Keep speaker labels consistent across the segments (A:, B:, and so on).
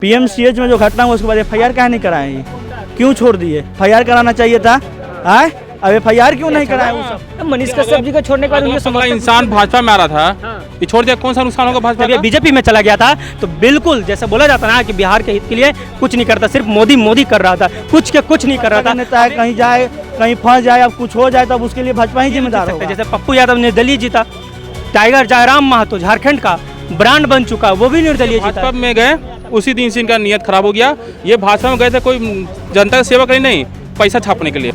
A: PMCH में जो घटना हुआ उसके बाद एफआईआर काहे नहीं कराए? क्यों छोड़ दिए? एफआईआर कराना चाहिए था। अब एफआईआर क्यों नहीं कराए? वो सब
B: मनीष कश्यप जी को छोड़ने के बाद उनके
C: समझ इंसान भाजपा में आ रहा था, ये छोड़ दिया, कौन सा नुकसान होगा भाजपा
B: जब ये
C: का?
B: बीजेपी में चला गया था तो बिल्कुल जैसे बोला जाता ना कि बिहार के हित के लिए कुछ नहीं करता, सिर्फ मोदी मोदी कर रहा था, कुछ नहीं कर रहा था।
A: नेता है, कहीं जाए कहीं फंस जाए, अब कुछ हो जाए तब उसके लिए भाजपा ही जिम्मेदार होगा।
B: जैसे पप्पू यादव निर्दलीय जीता, टाइगर जयराम महतो झारखंड का ब्रांड बन चुका, वो भी निर्दलीय जीता।
C: भाजपा में गए उसी दिन से इनका नियत खराब हो गया। ये भाजपा में गए थे कोई जनता की सेवा करनी नहीं, पैसा छापने के लिए।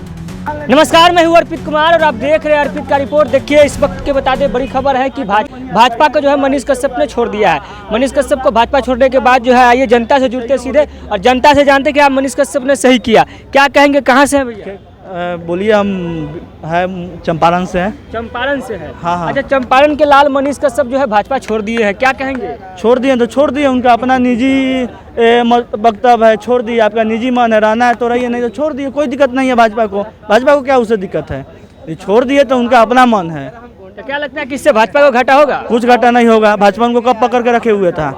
B: नमस्कार, मैं हूं अर्पित कुमार और आप देख रहे हैं अर्पित का रिपोर्ट। देखिए इस वक्त के बता दें बड़ी खबर है कि भाजपा को जो है मनीष कश्यप ने छोड़ दिया है। मनीष कश्यप को भाजपा छोड़ने के बाद जो है आइए जनता से जुड़ते सीधे और जनता से जानते कि आप मनीष कश्यप ने सही किया। क्या कहेंगे, कहाँ से हैं भैया?
A: बोलिए, हम है चंपारण से हैं।
B: चंपारण से है?
A: हाँ।
B: अच्छा, चंपारण के लाल मनीष कश्यप जो है भाजपा छोड़ दिए हैं, क्या कहेंगे?
A: छोड़ दिए तो छोड़ दिए, उनका अपना निजी वक्तव्य है, छोड़ दिए। आपका निजी मन है, रहना है तो रहिए, नहीं तो छोड़ दिए, कोई दिक्कत नहीं है भाजपा को क्या उससे दिक्कत है? ये छोड़ दिए तो उनका अपना मन है।
B: तो क्या लगता है कि इससे भाजपा को घाटा होगा?
A: कुछ घाटा नहीं होगा। भाजपा उनको कब पकड़ के रखे हुए था?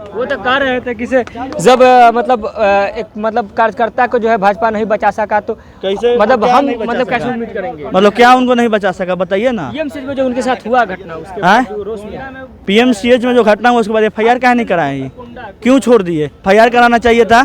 B: वो तो कह रहे थे कि जब मतलब कार्यकर्ता को जो है भाजपा नहीं बचा सका तो
A: कैसे
B: मतलब
A: क्या
B: हम
A: नहीं बचा
B: मतलब
A: सका?
B: कैसे उम्मीद करेंगे?
A: मतलब क्या उनको नहीं बचा सका, बताइए ना।
B: पीएमसीएच में जो उनके साथ हुआ घटना उसके बाद जो रोष में
A: पीएमसीएच में जो घटना हुआ उसके बाद एफआईआर काहे नहीं कराए? क्यों छोड़ दिए? एफआईआर कराना चाहिए था।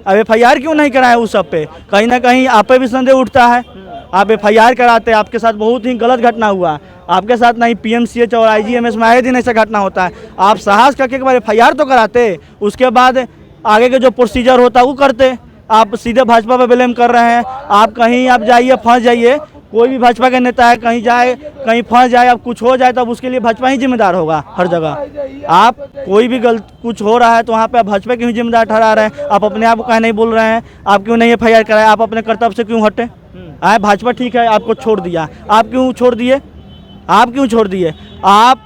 A: अब एफआईआर क्यों नहीं कराए? उस सब पे कहीं ना कहीं आप पे भी संदेह उठता है। आप एफआईआर कराते, आपके साथ बहुत ही गलत घटना हुआ। आपके साथ नहीं, पीएमसीएच और आईजीएमएस में आए दिन ऐसा घटना होता है। आप साहस करके एक बार एफआईआर तो कराते, उसके बाद आगे के जो प्रोसीजर होता वो करते। आप सीधे भाजपा पे ब्लेम कर रहे हैं। आप कहीं आप जाइए, फंस जाइए, कोई भी भाजपा का नेता है, कहीं जाए कहीं फंस जाए, अब कुछ हो जाए तब उसके लिए भाजपा ही जिम्मेदार होगा हर जगह। आप कोई भी गलत कुछ हो रहा है तो वहाँ पे आप भाजपा की ही जिम्मेदार ठहरा रहे हैं। आप अपने आप को कहीं नहीं बोल रहे हैं, आप क्यों नहीं एफआईआर कराए? आप अपने कर्तव्य से क्यों हटे? भाजपा ठीक है, आपको छोड़ दिया, आप क्यों छोड़ दिए? आप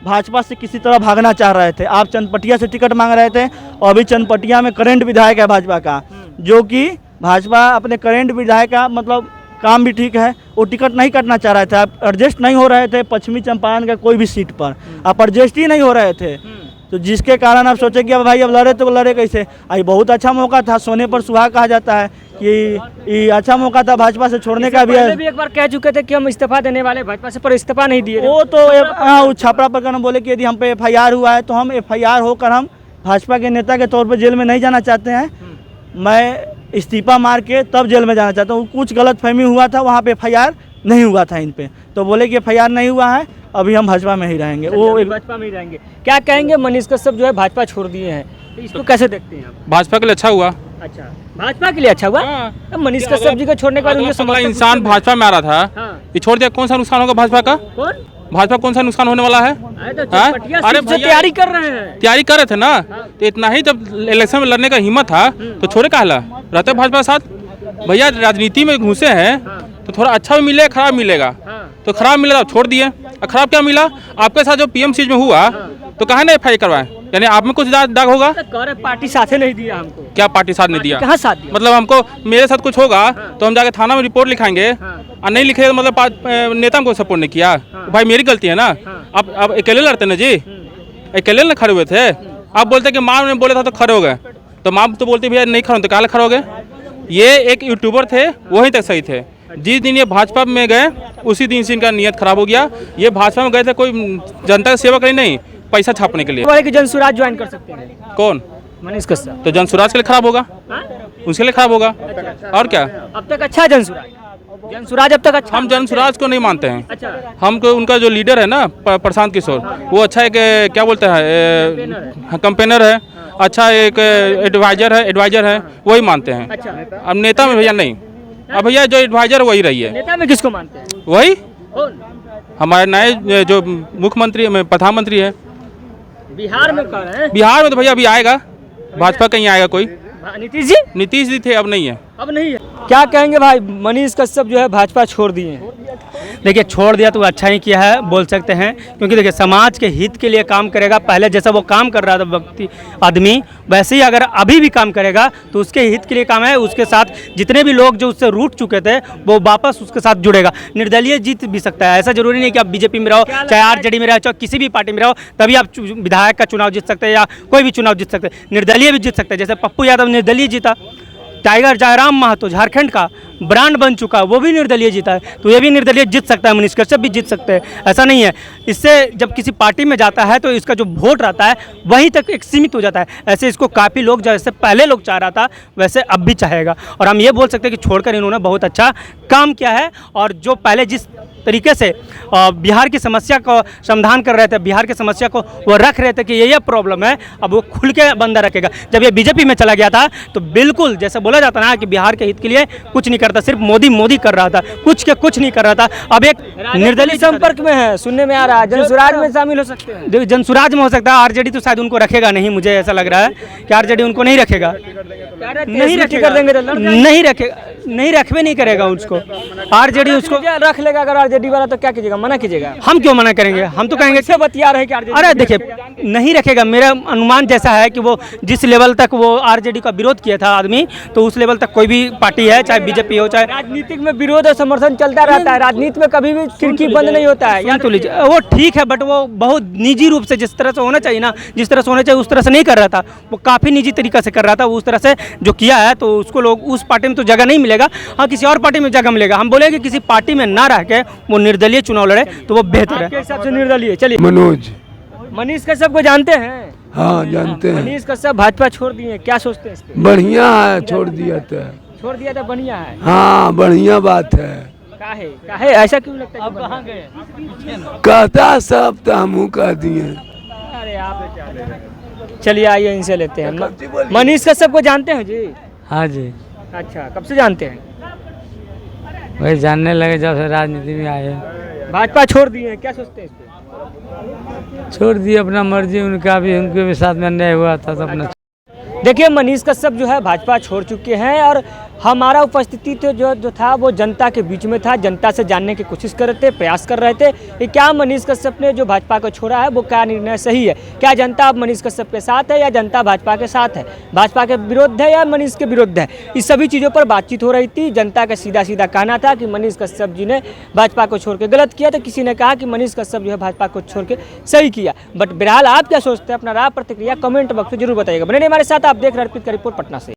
A: भाजपा से किसी तरह भागना चाह रहे थे। आप चनपटिया से टिकट मांग रहे थे और अभी चनपटिया में करंट विधायक है भाजपा का, जो कि भाजपा अपने करंट विधायक का मतलब काम भी ठीक है, वो टिकट नहीं कटना चाह रहे थे। आप एडजस्ट नहीं हो रहे थे पश्चिमी चंपारण का कोई भी सीट पर, आप एडजस्ट ही नहीं हो रहे थे। तो जिसके कारण आप सोचे कि अब भाई अब लड़े तो लड़े कैसे? आई बहुत अच्छा मौका था, सोने पर सुहागा कहा जाता है कि ये अच्छा मौका था भाजपा से छोड़ने का। भी
B: एक बार कह चुके थे कि हम इस्तीफा देने वाले भाजपा से, पर इस्तीफा नहीं दिए।
A: वो तो छापरा प्रकरण बोले कि यदि हम पे एफआईआर हुआ है तो हम एफआईआर होकर हम भाजपा के नेता के तौर पर जेल में नहीं जाना चाहते हैं। मैं इस्तीफा मार के तब जेल में जाना चाहता हूँ। कुछ गलतफहमी हुआ था, वहाँ पे एफआईआर नहीं हुआ था इन पे, तो बोले कि एफआईआर नहीं हुआ है, अभी हम भाजपा में ही रहेंगे। वो
B: भाजपा में ही रहेंगे। क्या कहेंगे, मनीष कश्यप जो है भाजपा छोड़ दिए हैं, तो इसको कैसे देखते हैं आप?
C: भाजपा के लिए अच्छा हुआ।
B: अच्छा, भाजपा के लिए अच्छा हुआ।
C: हाँ।
B: मनीष कश्यप जी को छोड़ने के बाद उनके
C: समझ इंसान भाजपा में आ रहा था, ये छोड़ दिया, कौन सा नुकसान होगा भाजपा का? भाजपा कौन सा नुकसान होने वाला है?
B: अरे तैयारी कर रहे हैं,
C: तैयारी कर रहे थे ना, तो इतना ही जब इलेक्शन में लड़ने का हिम्मत था तो छोड़े कहला रहते भाजपा साथ। भैया राजनीति में घुसे हैं तो थोड़ा अच्छा भी मिलेगा, खराब मिलेगा। तो खराब मिला तो छोड़ दिए, और खराब क्या मिला? आपके साथ जो पीएमसीएच में हुआ तो कहा ना एफआईआर करवाए, यानी आप में कुछ दाग होगा।
B: पार्टी साथ नहीं दिया हमको।
C: क्या पार्टी साथ नहीं दिया?
B: कहाँ साथ दिया?
C: मतलब हमको मेरे साथ कुछ होगा तो हम जाके थाना में रिपोर्ट लिखाएंगे, और नहीं लिखेगा मतलब नेता को सपोर्ट नहीं किया। भाई मेरी गलती है ना। आप अकेले लड़ते ना जी, अकेले ना खड़े हुए थे। आप बोलते कि माँ ने बोले था तो खड़े हो गए, तो माँ तो बोलती भैया नहीं खड़े तो क्या खड़े हो गए? ये एक यूट्यूबर थे, वहीं तक सही थे। जिस दिन ये भाजपा में गए उसी दिन से इनका नियत खराब हो गया। ये भाजपा में गए थे कोई जनता की सेवा करनी नहीं, पैसा छापने के लिए।
B: कि जनसुराज ज्वाइन कर सकते हैं
C: कौन?
B: मनीष कश्यप।
C: तो जनसुराज के लिए खराब होगा, उसके लिए खराब होगा। और क्या?
B: अब तक अच्छा है जनसुराज अब तक अच्छा।
C: हम जनसुराज को नहीं मानते हैं।
B: अच्छा,
C: हमको उनका जो लीडर है ना प्रशांत किशोर, वो अच्छा एक क्या बोलते हैं, कंपेनर है, अच्छा एक एडवाइजर है, वही मानते हैं।
B: अच्छा,
C: अब नेता में भैया नहीं। अब भैया जो एडवाइजर वही रही है।
B: नेता में किसको मानते हैं?
C: वही
B: कौन?
C: हमारे नए जो मुख्यमंत्री प्रधानमंत्री है
B: बिहार में कर रहे हैं।
C: बिहार में तो भैया अभी आएगा भाजपा, कहीं आएगा कोई?
B: नीतीश
C: जी थे, अब नहीं है।
B: अब नहीं है। क्या कहेंगे भाई, मनीष कश्यप जो है भाजपा छोड़ दिए हैं? देखिए छोड़ दिया तो अच्छा ही किया है बोल सकते हैं, क्योंकि देखिए समाज के हित के लिए काम करेगा। पहले जैसा वो काम कर रहा था व्यक्ति आदमी, वैसे ही अगर अभी भी काम करेगा तो उसके हित के लिए काम है। उसके साथ जितने भी लोग जो उससे रूठ चुके थे वो वापस उसके साथ जुड़ेगा। निर्दलीय जीत भी सकता है, ऐसा जरूरी नहीं कि आप बीजेपी में रहो, चाहे आरजेडी में रहो, चाहे किसी भी पार्टी में रहो, तभी आप विधायक का चुनाव जीत सकते हैं या कोई भी चुनाव जीत सकते हैं। निर्दलीय भी जीत सकते हैं, जैसे पप्पू यादव निर्दलीय जीता। टाइगर जयराम महतो झारखंड का ब्रांड बन चुका है, वो भी निर्दलीय जीता है, तो ये भी निर्दलीय जीत सकता है। मनीष कश्यप भी जीत सकते हैं, ऐसा नहीं है। इससे जब किसी पार्टी में जाता है तो इसका जो वोट रहता है वहीं तक एक सीमित हो जाता है। ऐसे इसको काफ़ी लोग, जैसे पहले लोग चाह रहा था वैसे अब भी चाहेगा। और हम ये बोल सकते हैं कि छोड़कर इन्होंने बहुत अच्छा काम किया है। और जो पहले जिस तरीके से बिहार की समस्या को समाधान कर रहे थे, बिहार की समस्या को वो रख रहे थे कि ये प्रॉब्लम है, अब वो खुल के बंदा रखेगा। जब ये बीजेपी में चला गया था तो बिल्कुल जैसे बोला जाता ना कि बिहार के हित के लिए कुछ नहीं करता, सिर्फ मोदी मोदी कर रहा था, कुछ नहीं कर रहा था। अब एक निर्दलीय
D: संपर्क में है, सुनने में आ रहा है जनसुराज में शामिल हो सकते हैं।
B: जनसुराज में हो सकता है। आरजेडी तो शायद उनको रखेगा नहीं, मुझे ऐसा लग रहा है कि आरजेडी उनको नहीं रखेगा, नहीं रखेगा, नहीं रखबे नहीं करेगा उसको। आरजेडी उसको
D: रख लेगा। अगर आरजेडी वाला तो क्या कीजिएगा, मना कीजिएगा?
B: हम क्यों मना करेंगे, हम तो कहेंगे
D: से बतिया रहे कि आरजेडी।
B: अरे देखिए नहीं रखेगा, मेरा अनुमान जैसा है कि वो जिस लेवल तक वो आरजेडी का विरोध किया था आदमी, तो उस लेवल तक कोई भी पार्टी है, चाहे बीजेपी हो चाहे।
D: राजनीतिक में विरोध और समर्थन चलता रहता है, राजनीति में कभी भी खिड़की बंद नहीं होता है।
B: या तो लीजिए वो ठीक है, बट वो बहुत निजी रूप से जिस तरह से होना चाहिए ना, जिस तरह से होना चाहिए उस तरह से नहीं कर रहा था। वो काफ़ी निजी तरीका से कर रहा था, उस तरह से जो किया है तो उसको लोग उस पार्टी में तो जगह नहीं मिलेगा। हाँ, किसी और पार्टी में जगह मिलेगा। हम बोलेंगे किसी पार्टी में ना रह के वो निर्दलीय चुनाव लड़े तो वो बेहतर है।
D: हिसाब से निर्दलीय। चलिए, मनीष कश्यप को जानते हैं?
E: हाँ जानते हैं।
D: मनीष कश्यप भाजपा छोड़ दिए, क्या सोचते हैं इस पे?
E: बढ़िया है, छोड़ दिया था
D: बढ़िया है।
E: हाँ बढ़िया बात है।
D: काहे ऐसा क्यों लगता है? अब कहाँ गए?
E: कहता सब तो हम कह दिए।
D: अरे आप चलिए आइए इनसे लेते हैं। मनीष कश्यप को जानते हैं जी?
F: हाँ जी।
D: अच्छा, कब से जानते हैं?
F: वही जानने लगे जब से राजनीति में आए।
D: भाजपा छोड़ दिए हैं, क्या सोचते हैं इस पे?
F: छोड़ दिए, अपना मर्जी, उनका भी, उनके भी साथ में अन्याय हुआ था तो अपना।
D: देखिए मनीष कश्यप जो है भाजपा छोड़ चुके हैं और हमारा उपस्थिति तो जो था वो जनता के बीच में था। जनता से जानने की कोशिश कर रहे थे, प्रयास कर रहे थे कि क्या मनीष कश्यप ने जो भाजपा को छोड़ा है वो क्या निर्णय सही है। क्या जनता अब मनीष कश्यप के साथ है या जनता भाजपा के साथ है, भाजपा के विरुद्ध है या मनीष के विरुद्ध है। इस सभी चीज़ों पर बातचीत हो रही थी। जनता का सीधा सीधा कहना था कि मनीष कश्यप जी ने भाजपा को छोड़ के गलत किया, तो किसी ने कहा कि मनीष कश्यप जो है भाजपा को छोड़ के सही किया। बट बहरहाल आप क्या सोचते हैं, अपना राय प्रतिक्रिया कमेंट बॉक्स में जरूर बताइएगा। बने रहिए हमारे साथ, आप देख रहे हैं अर्पित का रिपोर्ट पटना से।